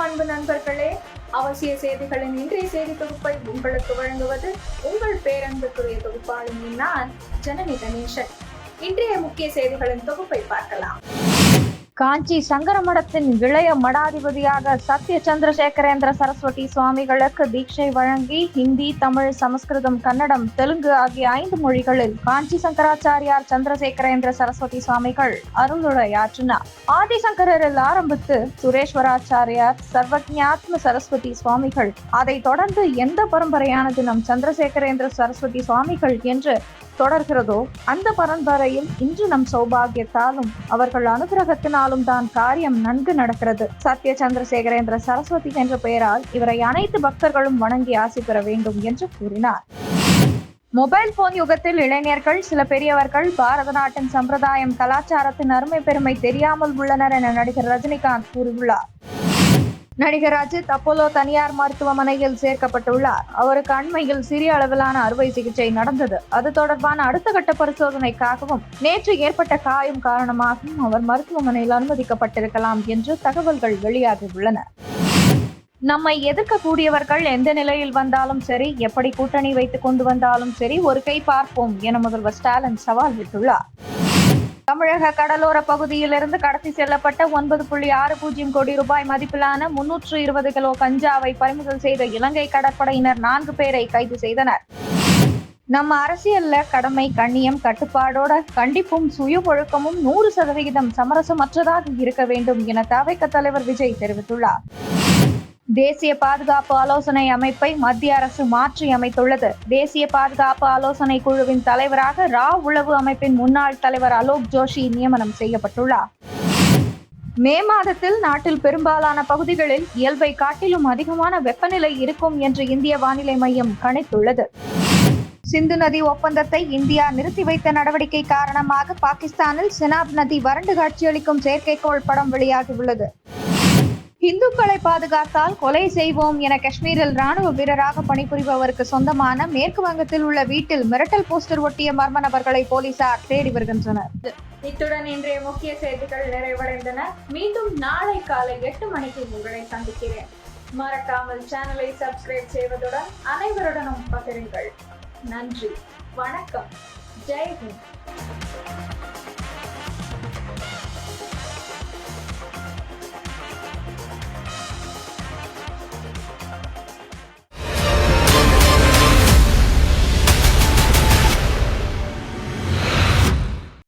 அன்பு நண்பர்களே, அவசிய செய்திகளின் இன்றைய செய்தி தொகுப்பை உங்களுக்கு வழங்குவது உங்கள் பேரன்புக்குரிய தொகுப்பாளினி நான் ஜனனி கணேசன். இன்றைய முக்கிய செய்திகளின் தொகுப்பை பார்க்கலாம். காஞ்சி சங்கர மடத்தின் இளைய மடாதிபதியாக சத்ய சந்திரசேகரேந்திர சரஸ்வதி சுவாமிகளுக்கு தீட்சை வழங்கி ஹிந்தி, தமிழ், சமஸ்கிருதம், கன்னடம், தெலுங்கு ஆகிய 5 மொழிகளில் காஞ்சி சங்கராச்சாரியார் சந்திரசேகரேந்திர சரஸ்வதி சுவாமிகள் அருளுரையாற்றினார். ஆதிசங்கரில் ஆரம்பித்து சுரேஸ்வராச்சாரியார், சர்வஜாத்ம சரஸ்வதி சுவாமிகள், அதைத் தொடர்ந்து எந்த பரம்பரையானது நம் சந்திரசேகரேந்திர சரஸ்வதி சுவாமிகள் என்று தொடர்கிறதோ அந்த பரம்பரையில் இன்று நம் சௌபாகியத்தாலும் அவர்கள் அனுகிரகத்தினாலும் தான் காரியம் நன்கு நடக்கிறது. சத்ய சந்திரசேகரேந்திர சரஸ்வதி என்ற பெயரால் இவரை அனைத்து பக்தர்களும் வணங்கி ஆசி பெற வேண்டும் என்று கூறினார். மொபைல் போன் யுகத்தில் இளைஞர்கள், சில பெரியவர்கள் பாரத நாட்டின் சம்பிரதாயம், கலாச்சாரத்தின் அருமை பெருமை தெரியாமல் உள்ளனர் என நடிகர் ரஜினிகாந்த் கூறியுள்ளார். நடிகர் அஜித் அப்போலோ தனியார் மருத்துவமனையில் சேர்க்கப்பட்டுள்ளார். அவருக்கு அண்மையில் சிறிய அளவிலான அறுவை சிகிச்சை நடந்தது. அது தொடர்பான அடுத்த கட்ட பரிசோதனைக்காகவும் நேற்று ஏற்பட்ட காயம் காரணமாகவும் அவர் மருத்துவமனையில் அனுமதிக்கப்பட்டிருக்கலாம் என்று தகவல்கள் வெளியாகியுள்ளன. நம்மை எதிர்க்கக்கூடியவர்கள் எந்த நிலையில் வந்தாலும் சரி, எப்படி கூட்டணி வைத்துக் கொண்டு வந்தாலும் சரி, ஒரு கை பார்ப்போம் என முதல்வர் ஸ்டாலின் சவால் விட்டுள்ளார். தமிழக கடலோர பகுதியிலிருந்து கடத்தி செல்லப்பட்ட 9.60 கோடி ரூபாய் மதிப்பிலான 320 கிலோ கஞ்சாவை பறிமுதல் செய்த இலங்கை கடற்படையினர் 4 பேரை கைது செய்தனர். நம்ம அரசியல்ல கடமை, கண்ணியம், கட்டுப்பாடோட கண்டிப்பும் சுய ஒழுக்கமும் 100% சமரசமற்றதாக இருக்க வேண்டும் என தவிக தலைவர் விஜய் தெரிவித்துள்ளார். தேசிய பாதுகாப்பு ஆலோசனை அமைப்பை மத்திய அரசு மாற்றி அமைத்துள்ளது. தேசிய பாதுகாப்பு ஆலோசனை குழுவின் தலைவராக உளவு அமைப்பின் முன்னாள் தலைவர் அலோக் ஜோஷி நியமனம் செய்யப்பட்டுள்ளார். மே மாதத்தில் நாட்டில் பெரும்பாலான பகுதிகளில் இயல்பை காட்டிலும் அதிகமான வெப்பநிலை இருக்கும் என்று இந்திய வானிலை மையம் கணித்துள்ளது. சிந்து நதி ஒப்பந்தத்தை இந்தியா நிறுத்தி வைத்த நடவடிக்கை காரணமாக பாகிஸ்தானில் செனாப் நதி வறண்டு காட்சியளிக்கும் செயற்கைக்கோள் படம் வெளியாகியுள்ளது. இந்துக்களை பாதுகாத்தால் கொலை செய்வோம் என காஷ்மீரில் ராணுவ வீரராக பணிபுரிபவருக்கு சொந்தமான மேற்கு வங்கத்தில் உள்ள வீட்டில் மிரட்டல் போஸ்டர் ஒட்டிய மர்ம நபர்களை போலீசார் தேடி வருகின்றனர். இத்துடன் இன்றைய முக்கிய செய்திகள் நிறைவடைந்தன. மீண்டும் நாளை காலை 8 மணிக்கு உங்களை சந்திக்கிறேன். மறக்காமல் சேனலை சப்ஸ்கிரைப் செய்வதுடன் அனைவருடனும் பகிருங்கள். நன்றி, வணக்கம், ஜெய் ஹிந்த்.